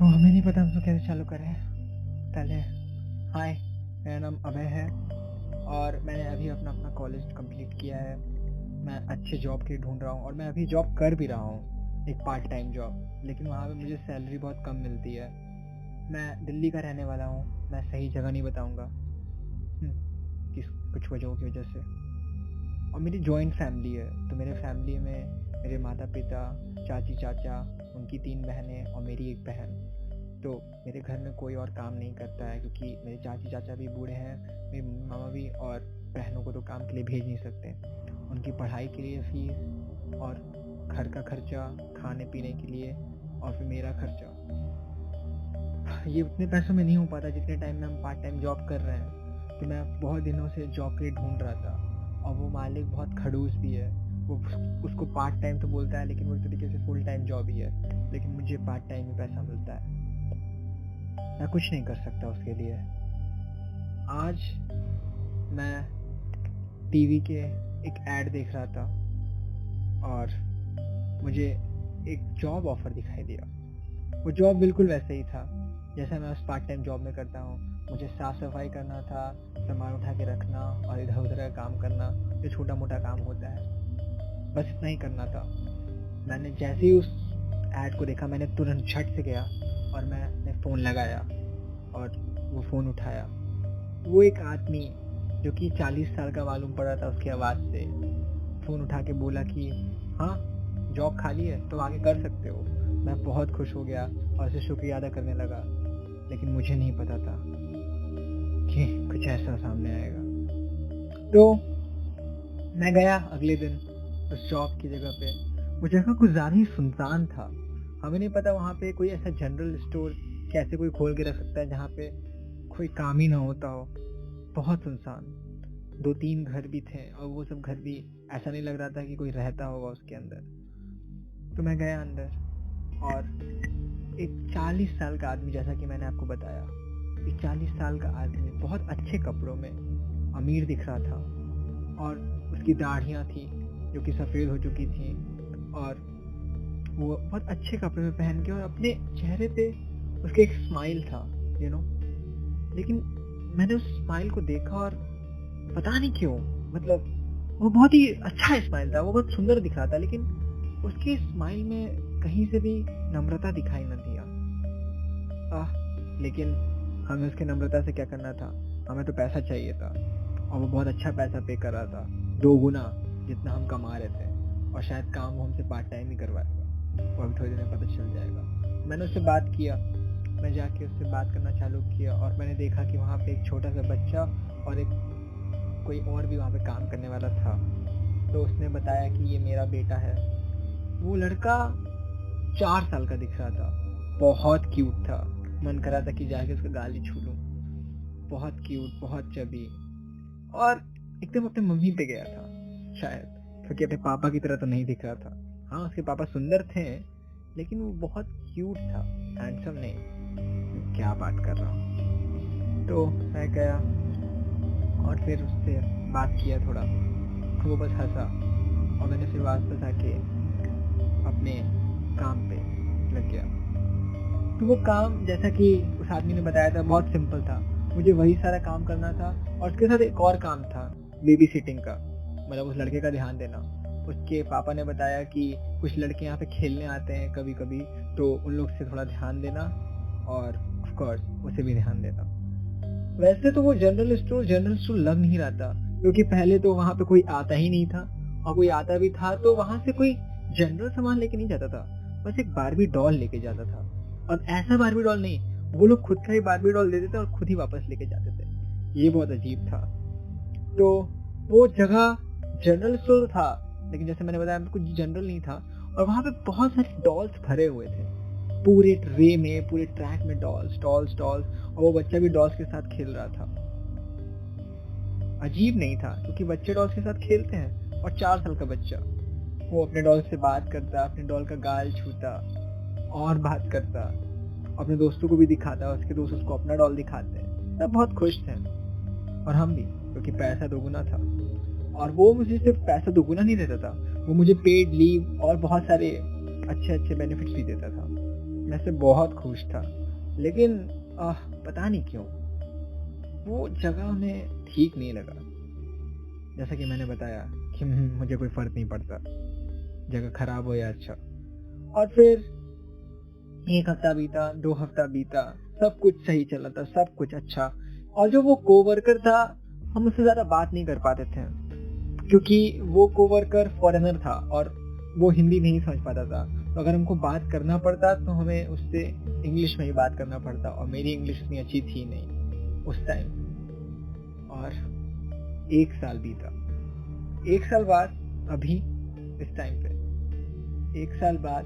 हमें नहीं पता हम तो कैसे चालू करें। पहले हाय, मेरा नाम अभय है और मैंने अभी अपना कॉलेज कंप्लीट किया है। मैं अच्छे जॉब के लिए ढूंढ रहा हूँ और मैं अभी जॉब कर भी रहा हूँ, एक पार्ट टाइम जॉब, लेकिन वहाँ पे मुझे सैलरी बहुत कम मिलती है। मैं दिल्ली का रहने वाला हूँ, मैं सही जगह नहीं बताऊँगा किस कुछ वजहों की वजह से। और मेरी जॉइंट फैमिली है, तो मेरे फैमिली में मेरे माता पिता, चाची चाचा, उनकी 3 बहनें और मेरी एक बहन। तो मेरे घर में कोई और काम नहीं करता है क्योंकि मेरे चाची चाचा भी बूढ़े हैं, मेरी मामा भी, और बहनों को तो काम के लिए भेज नहीं सकते। उनकी पढ़ाई के लिए फीस और घर का खर्चा, खाने पीने के लिए, और फिर मेरा खर्चा, ये उतने पैसों में नहीं हो पाता जितने टाइम में हम पार्ट टाइम जॉब कर रहे हैं। तो मैं बहुत दिनों से जॉब के लिए ढूंढ रहा था और वो मालिक बहुत खड़ूस भी है। वो उसको पार्ट टाइम तो बोलता है लेकिन वो एक तरीके से फुल टाइम जॉब ही है, लेकिन मुझे पार्ट टाइम में पैसा मिलता है। मैं कुछ नहीं कर सकता उसके लिए। आज मैं टीवी के एक ऐड देख रहा था और मुझे एक जॉब ऑफर दिखाई दिया। वो जॉब बिल्कुल वैसे ही था जैसा मैं उस पार्ट टाइम जॉब में करता हूँ। मुझे साफ सफाई करना था, सामान उठा के रखना और इधर उधर का काम करना, जो छोटा मोटा काम होता है, बस इतना ही करना था। मैंने जैसे ही उस ऐड को देखा, मैंने तुरंत झट से गया और मैंने फ़ोन लगाया और वो फ़ोन उठाया। वो एक आदमी जो कि 40 साल का मालूम पड़ रहा था उसकी आवाज़ से, फ़ोन उठा के बोला कि हाँ, जॉब खाली है तो आगे कर सकते हो। मैं बहुत खुश हो गया और उसे शुक्रिया अदा करने लगा, लेकिन मुझे नहीं पता था कि कुछ ऐसा सामने आएगा। तो मैं गया अगले दिन उस जॉब की जगह पे। वो जगह कुछ ज़्यादा ही सुनसान था। हमें नहीं पता वहाँ पे कोई ऐसा जनरल स्टोर कैसे कोई खोल के रख सकता है जहाँ पे कोई काम ही ना होता हो। बहुत सुनसान। 2-3 घर भी थे और वो सब घर भी ऐसा नहीं लग रहा था कि कोई रहता होगा उसके अंदर। तो मैं गया अंदर और एक 40 साल का आदमी, जैसा कि मैंने आपको बताया, एक 40 साल का आदमी बहुत अच्छे कपड़ों में अमीर दिख रहा था और उसकी दाढ़ियाँ थी जो कि सफ़ेद हो चुकी थी और वो बहुत अच्छे कपड़े में पहन के, और अपने चेहरे पे उसके एक स्माइल था, लेकिन मैंने उस स्माइल को देखा और पता नहीं क्यों, मतलब वो बहुत ही अच्छा स्माइल था, वो बहुत सुंदर दिख रहा था, लेकिन उसके स्माइल में कहीं से भी नम्रता दिखाई न दिया। लेकिन हमें उसके नम्रता से क्या करना था, हमें तो पैसा चाहिए था और वो बहुत अच्छा पैसा पे कर रहा था, 2 गुना जितना हम कमा रहे थे, और शायद काम वो हमसे पार्ट टाइम ही करवाएगा। वो अभी थोड़ी देर में पता चल जाएगा। मैंने उससे बात किया, मैं जाके उससे बात करना चालू किया और मैंने देखा कि वहाँ पे एक छोटा सा बच्चा और एक कोई और भी वहाँ पे काम करने वाला था। तो उसने बताया कि ये मेरा बेटा है। वो लड़का 4 साल का दिख रहा था, बहुत क्यूट था, मन कर रहा था कि जाके उसका गाल ही छू लूं। बहुत क्यूट, बहुत चबी, और एकदम अपने मम्मी पे गया था शायद, क्योंकि अपने पापा की तरह तो नहीं दिख रहा था। हाँ, उसके पापा सुंदर थे लेकिन वो बहुत क्यूट था, हैंडसम नहीं। क्या बात कर रहा हूँ। तो मैं गया और फिर उससे बात किया थोड़ा, वो बस हंसा और मैंने फिर वापस आके अपने काम पे लग गया। तो वो काम, जैसा कि उस आदमी ने बताया था, बहुत सिंपल था। मुझे वही सारा काम करना था और उसके साथ एक और काम था, बेबी सिटिंग का, मतलब उस लड़के का ध्यान देना। उसके पापा ने बताया कि कुछ लड़के यहाँ पे खेलने आते हैं कभी कभी, तो उन लोग से थोड़ा ध्यान देना और ऑफ कोर्स उसे भी ध्यान देना। वैसे तो वो जनरल स्टोर लग नहीं रहा था, क्योंकि पहले तो वहाँ पे कोई आता ही नहीं था, और कोई आता भी था तो वहाँ से कोई जनरल सामान लेके नहीं जाता था, बस एक बारबी डॉल लेके जाता था। और ऐसा बारबी डॉल नहीं, वो लोग खुद का ही बारबी डॉल देते थे और खुद ही वापस लेके जाते थे। ये बहुत अजीब था। तो वो जगह जनरल स्टोर था, लेकिन जैसे मैंने बताया कुछ जनरल नहीं था, और वहाँ पे बहुत सारे डॉल्स भरे हुए थे, पूरे ट्रे में, पूरे ट्रैक में डॉल्स, और वो बच्चा भी डॉल्स के साथ खेल रहा था। अजीब नहीं था क्योंकि बच्चे डॉल्स के साथ खेलते हैं, और 4 साल का बच्चा, वो अपने डॉल से बात करता, अपने डॉल का गाल छूता और बात करता, अपने दोस्तों को भी दिखाता, उसके दोस्त उसको अपना डॉल दिखाते। सब बहुत खुश थे और हम भी, क्योंकि पैसा 2 गुना था। और वो मुझे सिर्फ पैसा 2 गुना नहीं देता था, वो मुझे पेड लीव और बहुत सारे अच्छे बेनिफिट्स भी देता था। मैं से बहुत खुश था, लेकिन पता नहीं क्यों वो जगह उन्हें ठीक नहीं लगा। जैसा कि मैंने बताया कि मुझे कोई फ़र्क नहीं पड़ता, जगह खराब हो या अच्छा। और फिर 1 हफ्ता बीता, 2 हफ्ता बीता, सब कुछ सही चल रहा था, सब कुछ अच्छा। और जो वो कोवर्कर था, हम उससे ज़्यादा बात नहीं कर पाते थे, क्योंकि वो कोवर्कर फॉरेनर था और वो हिंदी नहीं समझ पाता था। तो अगर हमको बात करना पड़ता तो हमें उससे इंग्लिश में ही बात करना पड़ता, और मेरी इंग्लिश उतनी अच्छी थी नहीं उस टाइम। और 1 साल बीता। 1 साल बाद अभी इस टाइम पे 1 साल बाद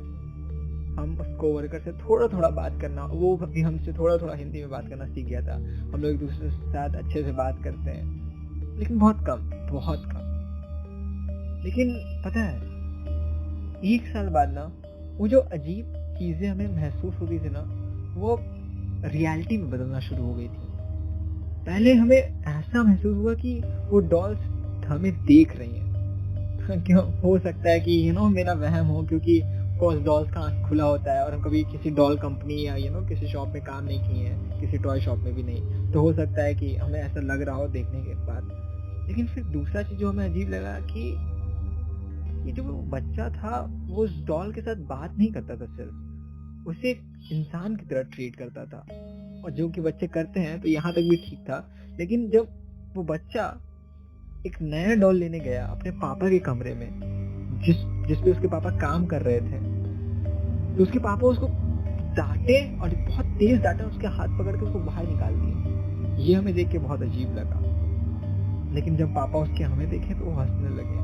हम उस कोवर्कर से थोड़ा-थोड़ा बात करना, वो भी हमसे थोड़ा-थोड़ा हिंदी में बात करना सीख गया था। हम लोग एक-दूसरे के साथ अच्छे से बात करते हैं, लेकिन बहुत कम, बहुत कम। लेकिन पता है, 1 साल बाद ना, वो जो अजीब चीज़ें हमें महसूस होती थी ना, वो रियलिटी में बदलना शुरू हो गई थी। पहले हमें ऐसा महसूस हुआ कि वो डॉल्स हमें देख रही हैं। क्यों हो सकता है कि मेरा वहम हो, क्योंकि ऑफकोर्स डॉल्स का आँख खुला होता है और हम कभी किसी डॉल कंपनी या किसी शॉप में काम नहीं किए हैं, किसी टॉय शॉप में भी नहीं, तो हो सकता है कि हमें ऐसा लग रहा हो देखने के बाद। लेकिन फिर दूसरा चीज़ जो हमें अजीब लगा कि ये जो बच्चा था वो उस डॉल के साथ बात नहीं करता था, सिर्फ उसे एक इंसान की तरह ट्रीट करता था। और जो कि बच्चे करते हैं तो यहाँ तक भी ठीक था, लेकिन जब वो बच्चा एक नया डॉल लेने गया अपने पापा के कमरे में, जिस पे उसके पापा काम कर रहे थे, तो उसके पापा उसको डांटे और बहुत तेज डांटे, उसके हाथ पकड़ के उसको बाहर निकाल दिए। ये हमें देख के बहुत अजीब लगा, लेकिन जब पापा उसके हमें देखे तो वो हंसने लगे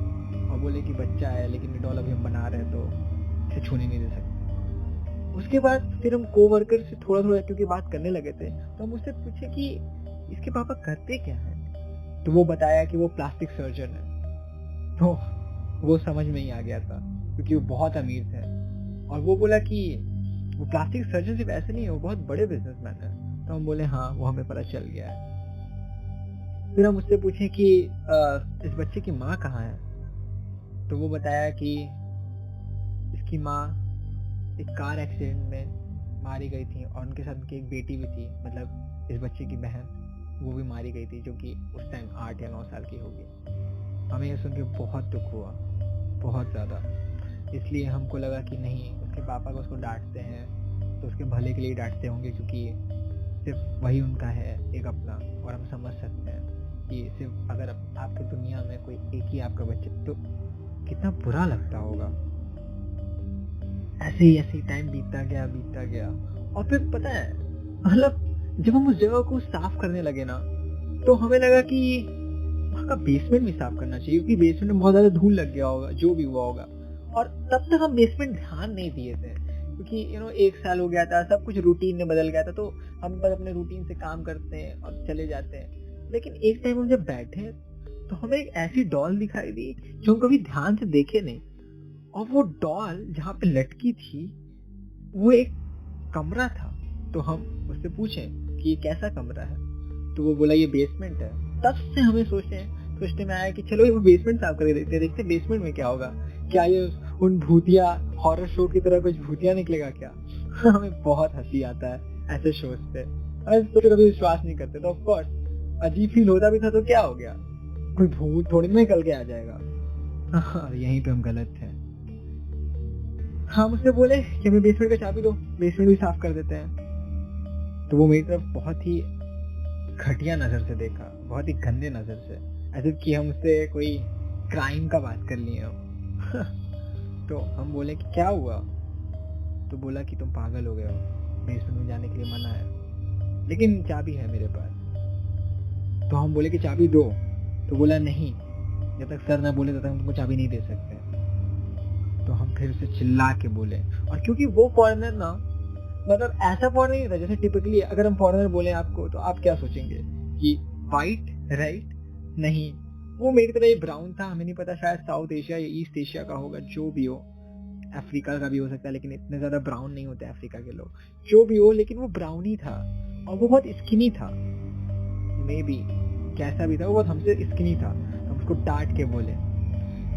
और बोले कि बच्चा है, लेकिन ये डॉल अभी हम बना रहे हैं तो इसे छूने नहीं दे सकते। उसके बाद फिर हम कोवर्कर से थोड़ा-थोड़ा क्योंकि बात करने लगे थे, तो हम उससे पूछे कि इसके पापा करते क्या हैं? तो वो बताया कि वो प्लास्टिक सर्जन है। तो वो समझ में ही आ गया था, क्योंकि वो बहुत अमीर थे। और वो बोला कि वो प्लास्टिक सर्जन सिर्फ ऐसे नहीं है, वो बहुत बड़े बिजनेसमैन है। तो हम बोले हाँ, वो हमें पता चल गया है। फिर हम उससे पूछे कि इस बच्चे की माँ कहाँ है? तो वो बताया कि इसकी माँ एक कार एक्सीडेंट में मारी गई थी और उनके साथ उनकी एक बेटी भी थी, मतलब इस बच्चे की बहन, वो भी मारी गई थी, जो कि उस टाइम 8 या 9 साल की होगी। हमें ये सुन के बहुत दुख हुआ, बहुत ज़्यादा। इसलिए हमको लगा कि नहीं, उसके पापा को उसको डांटते हैं तो उसके भले के लिए डांटते होंगे, क्योंकि सिर्फ वही उनका है एक अपना। और हम समझ सकते हैं कि सिर्फ अगर आपकी दुनिया में कोई एक ही आपका बच्चा, तो कितना बुरा लगता होगा। ऐसे ही टाइम बीतता गया। और फिर पता है, मतलब जब हम उस जगह को साफ करने लगे ना, तो हमें लगा कि वहाँ का बेसमेंट भी साफ करना चाहिए, क्योंकि बेसमेंट में बहुत ज़्यादा धूल लग गया होगा, जो भी हुआ होगा। और तब तक हम बेसमेंट ध्यान नहीं दिए थे, क्योंकि 1 साल हो गया था, सब कुछ रूटीन में बदल गया था, तो हम बस अपने रूटीन से काम करते हैं और चले जाते हैं। लेकिन एक टाइम हम जब बैठे तो हमें एक ऐसी डॉल दिखाई दी जो हम कभी ध्यान से देखे नहीं। और वो डॉल जहाँ पे लटकी थी, वो एक कमरा था। तो हम उससे पूछे कि ये कैसा कमरा है? तो वो बोला ये बेसमेंट है। तब से हमें सोचने में आया कि चलो ये वो बेसमेंट साफ करके देखते बेसमेंट में क्या होगा। क्या ये उन भूतिया हॉरर शो की तरह कुछ भूतिया निकलेगा क्या? हमें बहुत हंसी आता है ऐसे शोज पे। तो कभी विश्वास नहीं करते, तो ऑफ कोर्स अजीब फील होता भी था, तो क्या हो गया, कोई भूत थोड़ी ना निकल के आ जाएगा। यहीं पे हम गलत थे। हम उससे बोले कि हमें बेसमेंट का चाबी दो, बेसमेंट भी साफ कर देते हैं। तो वो मेरी तरफ बहुत ही घटिया नजर से देखा, बहुत ही गंदे नजर से, ऐसे कि हम उससे कोई क्राइम का बात कर लिए हम। तो हम बोले कि क्या हुआ? तो बोला कि तुम पागल हो गए हो, बेसमेंट में जाने के लिए मना है, लेकिन चाबी है मेरे पास। तो हम बोले कि चाबी दो। तो बोला नहीं, जब तक सर ना बोले तब तक हम तुमको चाबी नहीं दे सकते। तो हम फिर उसे चिल्ला के बोले, और क्योंकि वो फॉरेनर ना, मतलब ऐसा फॉरेनर नहीं था जैसे टिपिकली अगर हम फॉरेनर बोले आपको तो आप क्या सोचेंगे कि वाइट, राइट? नहीं, वो मेरी तरह ही ब्राउन था। हमें नहीं पता, शायद साउथ एशिया या ईस्ट एशिया का होगा, जो भी हो, अफ्रीका का भी हो सकता है, लेकिन इतने ज्यादा ब्राउन नहीं होते अफ्रीका के लोग। जो भी हो, लेकिन वो ब्राउन ही था और वो बहुत स्किनी था। मे बी कैसा भी था, वो बहुत हमसे स्किनी था। हम उसको डांट के बोले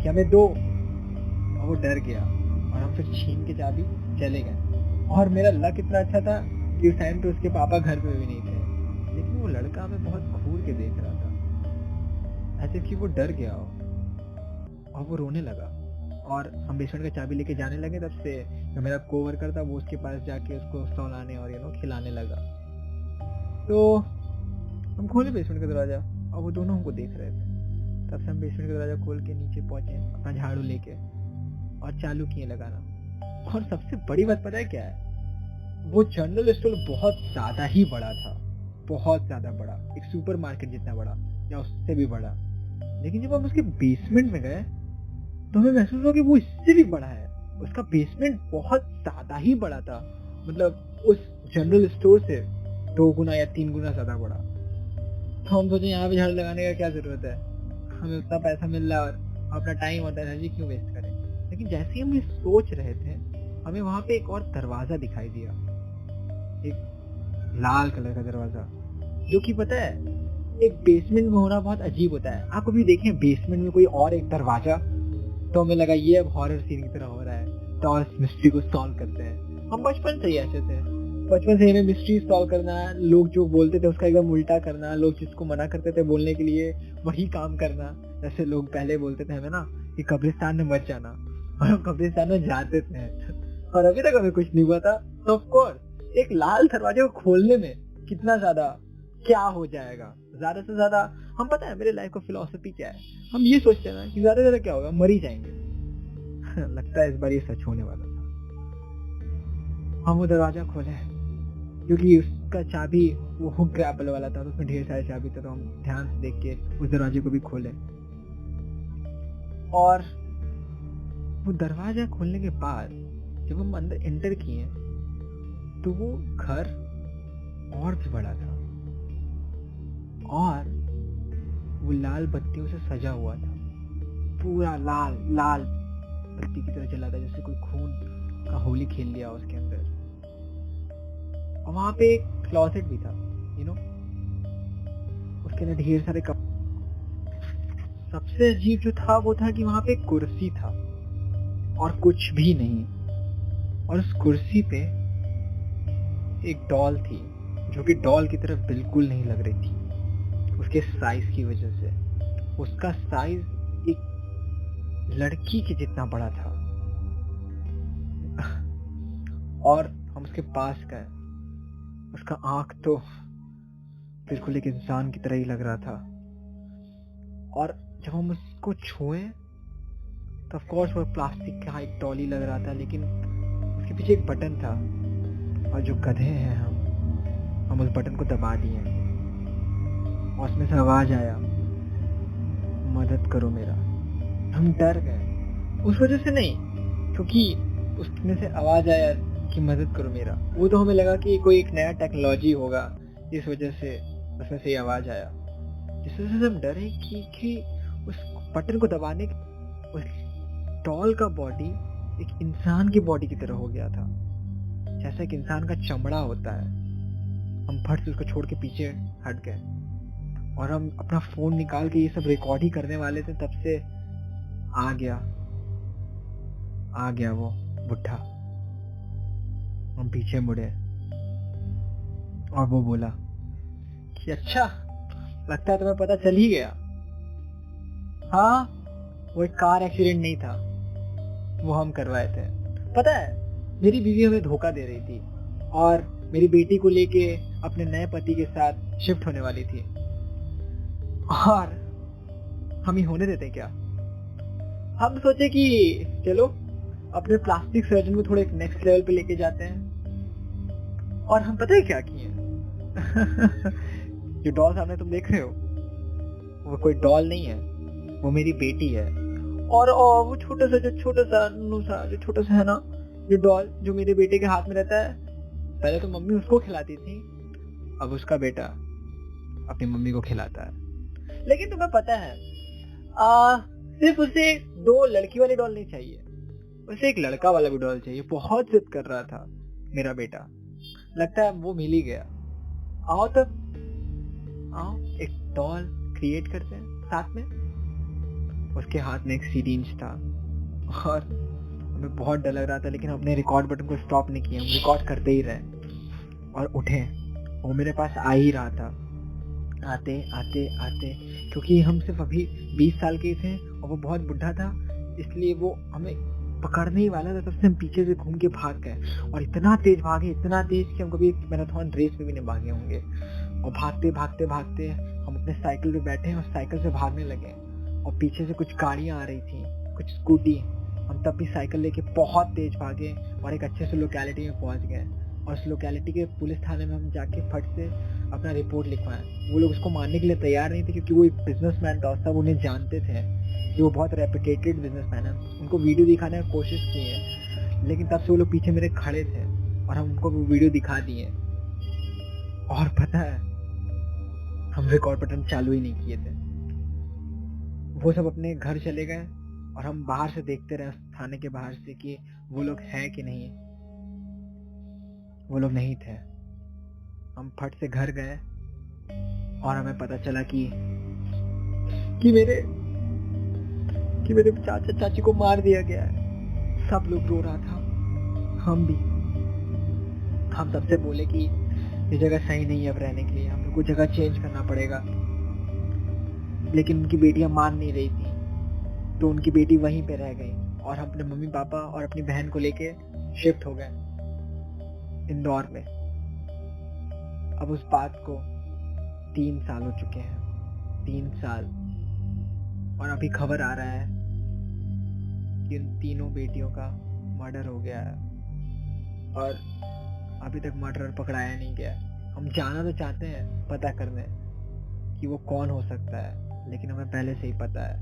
कि हमें दो, और वो डर गया और हम फिर छीन के चाबी चले गए। और मेरा लक इतना अच्छा था कि उस टाइम पे उसके पापा घर पे भी नहीं थे, लेकिन वो लड़का हमें बहुत घूर के देख रहा था, ऐसे कि वो डर गया हो और वो रोने लगा। और हम बेसमेंट का चाबी लेके जाने लगे, तब से जो मेरा कोवर्कर था वो उसके पास जाके उसको सहलाने और खिलाने लगा। तो हम खोले बेसमेंट का दरवाजा और वो दोनों हमको देख रहे थे। तब से हम बेसमेंट का दरवाजा खोल के नीचे पहुंचे अपना झाड़ू लेके और चालू किए लगाना। और सबसे बड़ी बात पता है क्या है, वो जनरल स्टोर बहुत ज्यादा ही बड़ा था, बहुत ज्यादा बड़ा, एक सुपरमार्केट जितना बड़ा या उससे भी बड़ा। लेकिन जब हम उसके बेसमेंट में गए तो हमें महसूस हुआ कि वो इससे भी बड़ा है। उसका बेसमेंट बहुत ज्यादा ही बड़ा था, मतलब उस जनरल स्टोर से 2 गुना या 3 गुना ज्यादा बड़ा। तो हम सोचे यहाँ पे झाड़ू लगाने का क्या जरूरत है, हमें उतना पैसा मिल रहा है और अपना टाइम और एनर्जी क्यों वेस्ट करें। लेकिन जैसे ही हम ये सोच रहे थे, हमें वहां पे एक और दरवाजा दिखाई दिया, एक लाल कलर का दरवाजा, जो कि पता है एक बेसमेंट में होना बहुत अजीब होता है। आप कभी देखें बेसमेंट में कोई और एक दरवाजा, तो हमें लगा ये अब हॉरर सीन की तरह हो रहा है, तो इस मिस्ट्री को सॉल्व करते हैं। हम बचपन से ही ऐसे थे, बचपन से हमें मिस्ट्री सॉल्व करना, लोग जो बोलते थे उसका एकदम उल्टा करना, लोग जिसको मना करते थे बोलने के लिए वही काम करना। जैसे लोग पहले बोलते थे हमें ना कि कब्रिस्तान में मत जाना, और हम कब्रिस्तान में जाते थे और अभी तक हमें कुछ नहीं हुआ था। तो ऑफ कोर्स एक लाल दरवाजे को खोलने में कितना ज्यादा क्या हो जाएगा, ज्यादा से ज्यादा हम पता है मेरे लाइफ का फिलॉसफी क्या है, हम ये सोचते हैं ना कि ज्यादा से ज्यादा क्या होगा, मर ही जाएंगे। लगता है इस बार ये सच होने वाला था। हम वो दरवाजा खोले क्योंकि उसका चाबी वो हुक ग्रैपल वाला था, तो उसमें ढेर सारे चाबी थे, तो हम ध्यान से देख के उस दरवाजे को भी खोले। और वो दरवाजा खोलने के बाद जब हम अंदर एंटर किए तो वो घर और भी बड़ा था और वो लाल बत्तियों से सजा हुआ था, पूरा लाल लाल बत्ती की तरह जला था, जैसे कोई खून का होली खेल लिया उसके अंदर। और वहां पे एक क्लोसेट भी था, उसके अंदर ढेर सारे कप। सबसे अजीब जो था वो था कि वहां पे एक कुर्सी था और कुछ भी नहीं, और उस कुर्सी पे एक डॉल थी जो कि डॉल की तरफ बिल्कुल नहीं लग रही थी उसके साइज की वजह से। उसका साइज एक लड़की के जितना बड़ा था। और हम उसके पास गए, उसका आंख तो बिल्कुल एक इंसान की तरह ही लग रहा था। और जब हम उसको छुए तो ऑफ कोर्स वो प्लास्टिक का एक डॉली लग रहा था, लेकिन उसके पीछे एक बटन था और जो गधे हैं हम उस बटन को दबा दिए और उसमें से आवाज आया, मदद करो मेरा। हम डर गए, उस वजह से नहीं क्योंकि उसमें से आवाज आया कि मदद करो मेरा, वो तो हमें लगा कि कोई एक नया टेक्नोलॉजी होगा, इस वजह से उसमें से आवाज आया। जिस वजह से हम डरे कि उस बटन को दबाने उस डॉल का बॉडी एक इंसान की बॉडी की तरह हो गया था, जैसा एक इंसान का चमड़ा होता है। हम फट से उसको छोड़ के पीछे हट गए और हम अपना फोन निकाल के ये सब रिकॉर्ड ही करने वाले थे, तब से आ गया वो बुढ़ा। हम पीछे मुड़े और वो बोला कि अच्छा लगता है तुम्हें पता चल ही गया। हाँ, वो एक कार एक्सीडेंट नहीं था, वो हम करवाए थे। पता है मेरी बीवी हमें धोखा दे रही थी और मेरी बेटी को लेके अपने नए पति के साथ शिफ्ट होने वाली थी, और हम ही होने देते क्या। हम सोचे कि चलो अपने प्लास्टिक सर्जन को थोड़े नेक्स्ट लेवल पे लेके जाते हैं। और हम पता है क्या किए जो डॉल सामने तुम देख रहे हो वो कोई डॉल नहीं है, वो मेरी बेटी है। और वो छोटा सा जो छोटा सा है ना, जो डॉल जो मेरे बेटे के हाथ में रहता है, पहले तो मम्मी उसको खिलाती थी, अब उसका बेटा अपनी मम्मी को खिलाता है। लेकिन तुम्हें पता है सिर्फ उसे 2 लड़की वाली डॉल नहीं चाहिए, उसे एक लड़का वाला भी डॉल चाहिए। बहुत जिद कर रहा था मेरा बेटा, लगता है वो मिल ही गया। आओ तब आओ एक डॉल क्रिएट करते हैं साथ में। उसके हाथ में एक सिरिंज था और हमें बहुत डर लग रहा था, लेकिन हमने रिकॉर्ड बटन को स्टॉप नहीं किया, हम रिकॉर्ड करते ही रहे और उठे। वो मेरे पास आ ही रहा था, आते आते आते, क्योंकि हम सिर्फ अभी 20 साल के थे और वो बहुत बुढ़ा था, इसलिए वो हमें पकड़ने ही वाला था। तब से हम पीछे से घूम के भाग गए और इतना तेज भागे, इतना तेज कि हम कभी एक मैराथन रेस में भी नहीं भागे होंगे। और भागते भागते भागते हम अपने साइकिल पे बैठे और साइकिल से भागने लगे और पीछे से कुछ गाड़ियां आ रही थी, कुछ स्कूटी। हम तब भी साइकिल लेके बहुत तेज भागे और एक अच्छे से लोकेलिटी में पहुंच गए। और उस लोकेलिटी के पुलिस थाने में हम जाके फट से अपना रिपोर्ट लिखवाएं। वो लोग उसको मानने के लिए तैयार नहीं थे, क्योंकि वो एक बिजनेसमैन था और सब उन्हें जानते थे कि वो बहुत रेपुटेटेड बिजनेसमैन है। उनको वीडियो दिखाने की कोशिश की है, लेकिन तब से वो लोग पीछे मेरे खड़े थे और हम उनको वो वीडियो दिखा दिए। और पता है, हम रिकॉर्ड बटन चालू ही नहीं किए थे। वो सब अपने घर चले गए और हम बाहर से देखते रहे थाने के बाहर से कि वो लोग हैं कि नहीं। वो लोग नहीं थे। हम फट से घर गए और हमें पता चला कि मेरे चाचा चाची को मार दिया गया है। सब लोग रो रहा था, हम भी। हम सबसे बोले कि ये जगह सही नहीं है अब रहने के लिए, हम लोग को जगह चेंज करना पड़ेगा। लेकिन उनकी बेटियां मान नहीं रही थी, तो उनकी बेटी वहीं पे रह गई और हम अपने मम्मी पापा और अपनी बहन को लेके शिफ्ट हो गए इंदौर में। अब उस बात को 3 साल हो चुके हैं, 3 साल। और अभी खबर आ रहा है कि उन तीनों बेटियों का मर्डर हो गया है और अभी तक मर्डरर पकड़ाया नहीं गया। हम जाना तो चाहते हैं पता करने कि वो कौन हो सकता है, लेकिन हमें पहले से ही पता है।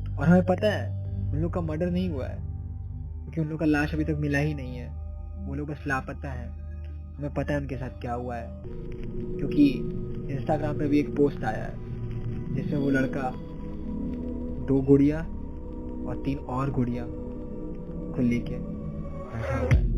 और हमें पता है उन लोग का मर्डर नहीं हुआ है, क्योंकि उन लोग का लाश अभी तक मिला ही नहीं है। वो लोग बस लापता है। हमें पता है उनके साथ क्या हुआ है, क्योंकि इंस्टाग्राम पे भी एक पोस्ट आया है जिसमें वो लड़का 2 गुड़िया और 3 और गुड़िया को लेके बैठा हुआ है।